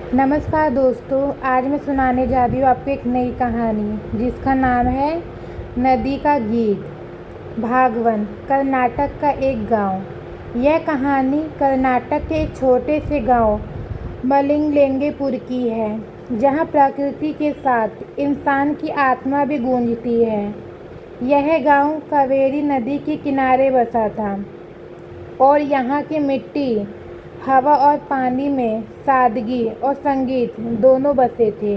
नमस्कार दोस्तों, आज मैं सुनाने जा रही हूँ आपको एक नई कहानी जिसका नाम है नदी का गीत। भागवन कर्नाटक का एक गांव। यह कहानी कर्नाटक के एक छोटे से गांव मलिंगलेंगेपुर की है, जहां प्रकृति के साथ इंसान की आत्मा भी गूंजती है। यह गांव कावेरी नदी के किनारे बसा था और यहाँ की मिट्टी, हवा और पानी में सादगी और संगीत दोनों बसे थे।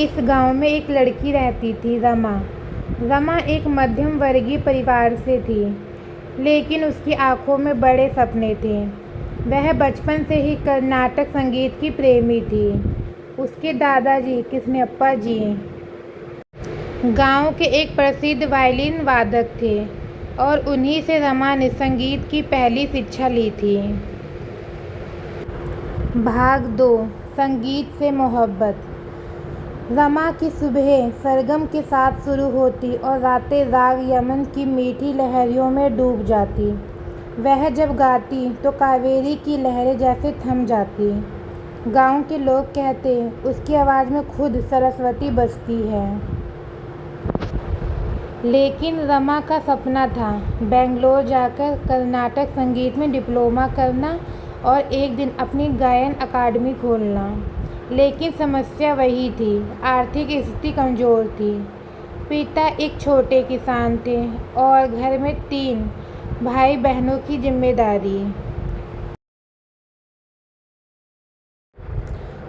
इस गांव में एक लड़की रहती थी, रमा। रमा एक मध्यम वर्गीय परिवार से थी, लेकिन उसकी आंखों में बड़े सपने थे। वह बचपन से ही कर्नाटक संगीत की प्रेमी थी। उसके दादाजी कृष्णप्पा जी गांव के एक प्रसिद्ध वायलिन वादक थे और उन्हीं से रमा ने संगीत की पहली शिक्षा ली थी। भाग 2, संगीत से मोहब्बत। रमा की सुबह सरगम के साथ शुरू होती और रातें राग यमन की मीठी लहरियों में डूब जाती। वह जब गाती तो कावेरी की लहरें जैसे थम जाती। गांव के लोग कहते, उसकी आवाज़ में खुद सरस्वती बसती है। लेकिन रमा का सपना था बेंगलोर जाकर कर्नाटक संगीत में डिप्लोमा करना और एक दिन अपनी गायन अकादमी खोलना। लेकिन समस्या वही थी, आर्थिक स्थिति कमज़ोर थी। पिता एक छोटे किसान थे और घर में 3 भाई बहनों की जिम्मेदारी।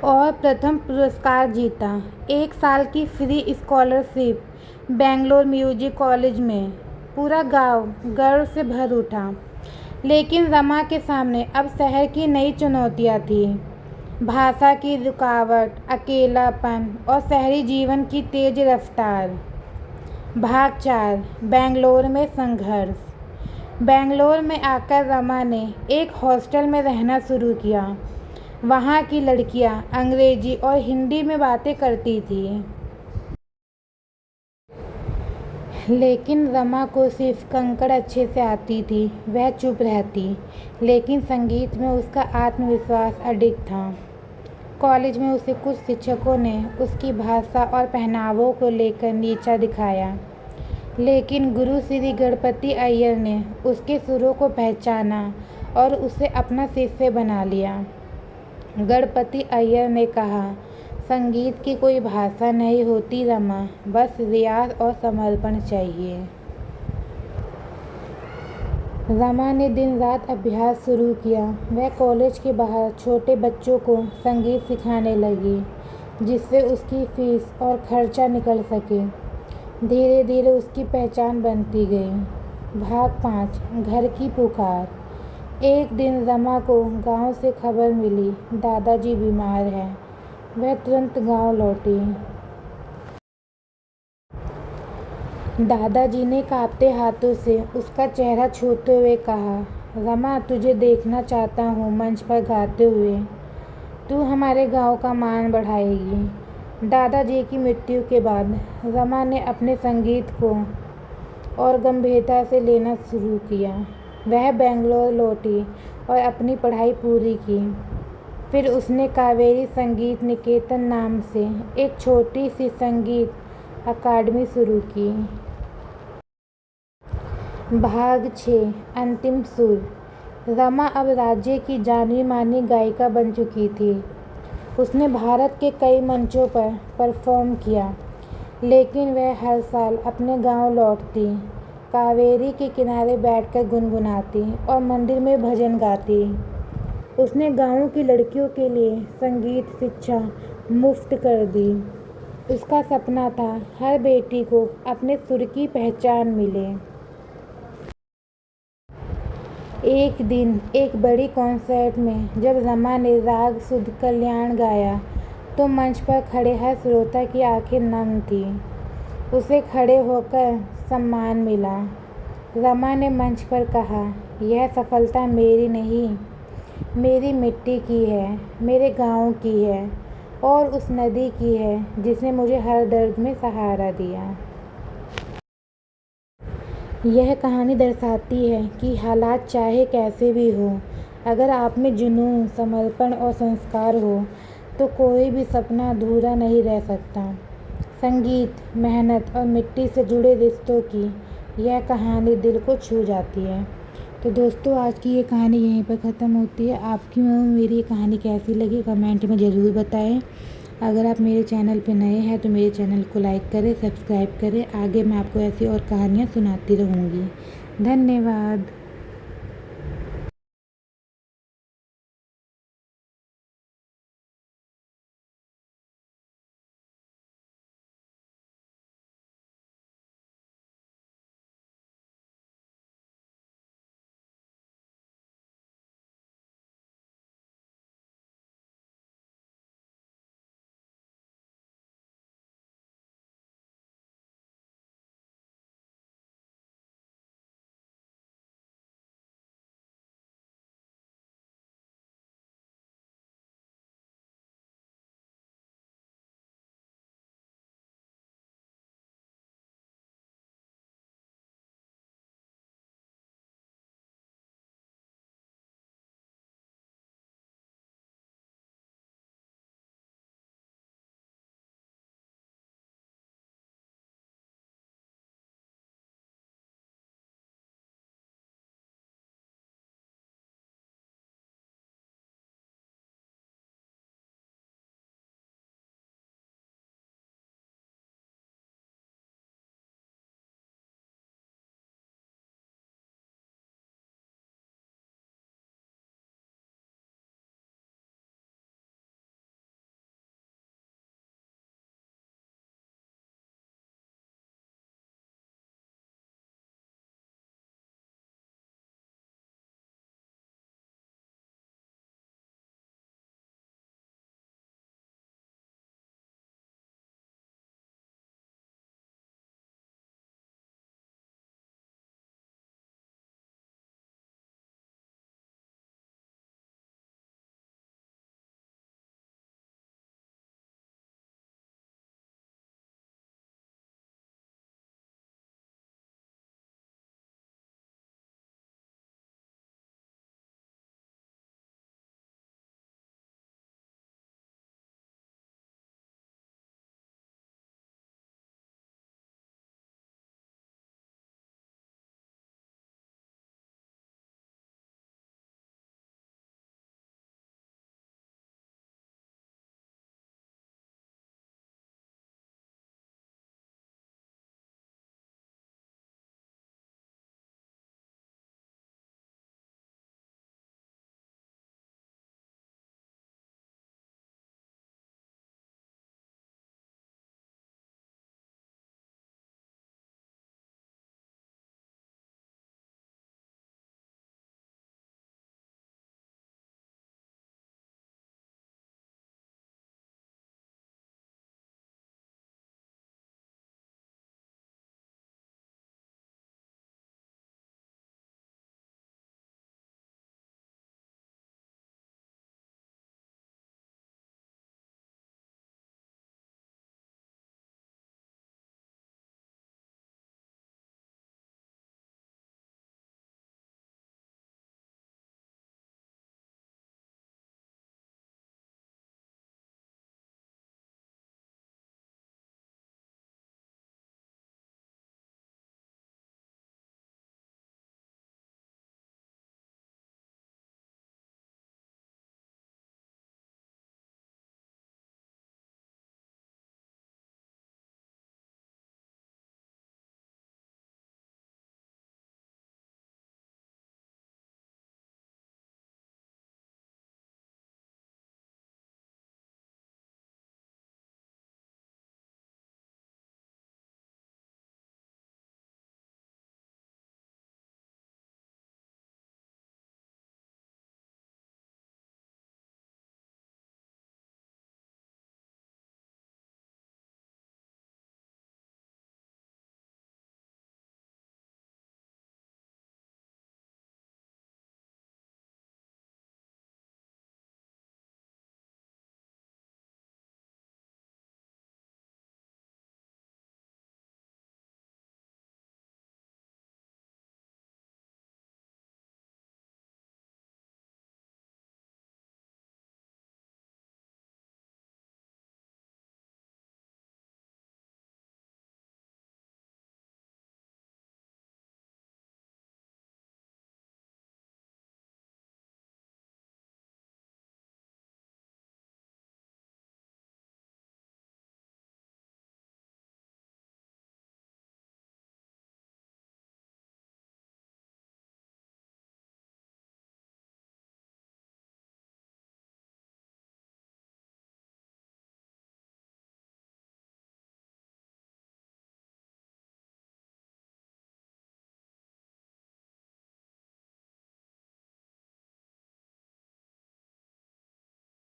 और प्रथम पुरस्कार जीता, 1 साल की free scholarship Bangalore music college में। पूरा गांव गर्व से भर उठा। लेकिन रमा के सामने अब शहर की नई चुनौतियां थी। भाषा की रुकावट, अकेलापन और शहरी जीवन की तेज रफ्तार। भाग 4, बेंगलोर में संघर्ष। बेंगलोर में आकर रमा ने एक हॉस्टल में रहना शुरू किया। वहाँ की लड़कियाँ अंग्रेजी और हिंदी में बातें करती थीं, लेकिन रमा को सिर्फ कंकड़ अच्छे से आती थी। वह चुप रहती, लेकिन संगीत में उसका आत्मविश्वास अडिग था। कॉलेज में उसे कुछ शिक्षकों ने उसकी भाषा और पहनावों को लेकर नीचा दिखाया, लेकिन गुरु श्री गणपति अय्यर ने उसके सुरों को पहचाना और उसे अपना शिष्य बना लिया। गणपति अय्यर ने कहा, संगीत की कोई भाषा नहीं होती रमा, बस रियाज और समर्पण चाहिए। रमा ने दिन रात अभ्यास शुरू किया। वह कॉलेज के बाहर छोटे बच्चों को संगीत सिखाने लगी, जिससे उसकी फीस और खर्चा निकल सके। धीरे धीरे उसकी पहचान बनती गई। भाग 5, घर की पुकार। एक दिन रमा को गांव से खबर मिली, दादाजी बीमार हैं। वह तुरंत गांव लौटी। दादाजी ने कांपते हाथों से उसका चेहरा छूते हुए कहा, रमा, तुझे देखना चाहता हूँ मंच पर गाते हुए। तू हमारे गांव का मान बढ़ाएगी। दादाजी की मृत्यु के बाद रमा ने अपने संगीत को और गंभीरता से लेना शुरू किया। वह बेंगलोर लौटी और अपनी पढ़ाई पूरी की। फिर उसने कावेरी संगीत निकेतन नाम से एक छोटी सी संगीत अकादमी शुरू की। भाग 6, अंतिम सुर। रमा अब राज्य की जानी मानी गायिका बन चुकी थी। उसने भारत के कई मंचों पर परफॉर्म किया, लेकिन वह हर साल अपने गांव लौटती, कावेरी के किनारे बैठकर गुनगुनाती और मंदिर में भजन गाती। उसने गांव की लड़कियों के लिए संगीत शिक्षा मुफ्त कर दी। उसका सपना था हर बेटी को अपने सुर की पहचान मिले। एक दिन एक बड़ी कॉन्सर्ट में जब रमा ने राग शुद्ध कल्याण गाया, तो मंच पर खड़े हर श्रोता की आंखें नम थीं। उसे खड़े होकर सम्मान मिला। रमा ने मंच पर कहा, यह सफलता मेरी नहीं, मेरी मिट्टी की है, मेरे गांव की है और उस नदी की है जिसने मुझे हर दर्द में सहारा दिया। यह कहानी दर्शाती है कि हालात चाहे कैसे भी हो, अगर आप में जुनून, समर्पण और संस्कार हो तो कोई भी सपना अधूरा नहीं रह सकता। संगीत, मेहनत और मिट्टी से जुड़े रिश्तों की यह कहानी दिल को छू जाती है। तो दोस्तों, आज की ये कहानी यहीं पर ख़त्म होती है। आपकी मेरी ये कहानी कैसी लगी कमेंट में ज़रूर बताएं। अगर आप मेरे चैनल पे नए हैं तो मेरे चैनल को लाइक करें, सब्सक्राइब करें। आगे मैं आपको ऐसी और कहानियाँ सुनाती रहूँगी। धन्यवाद।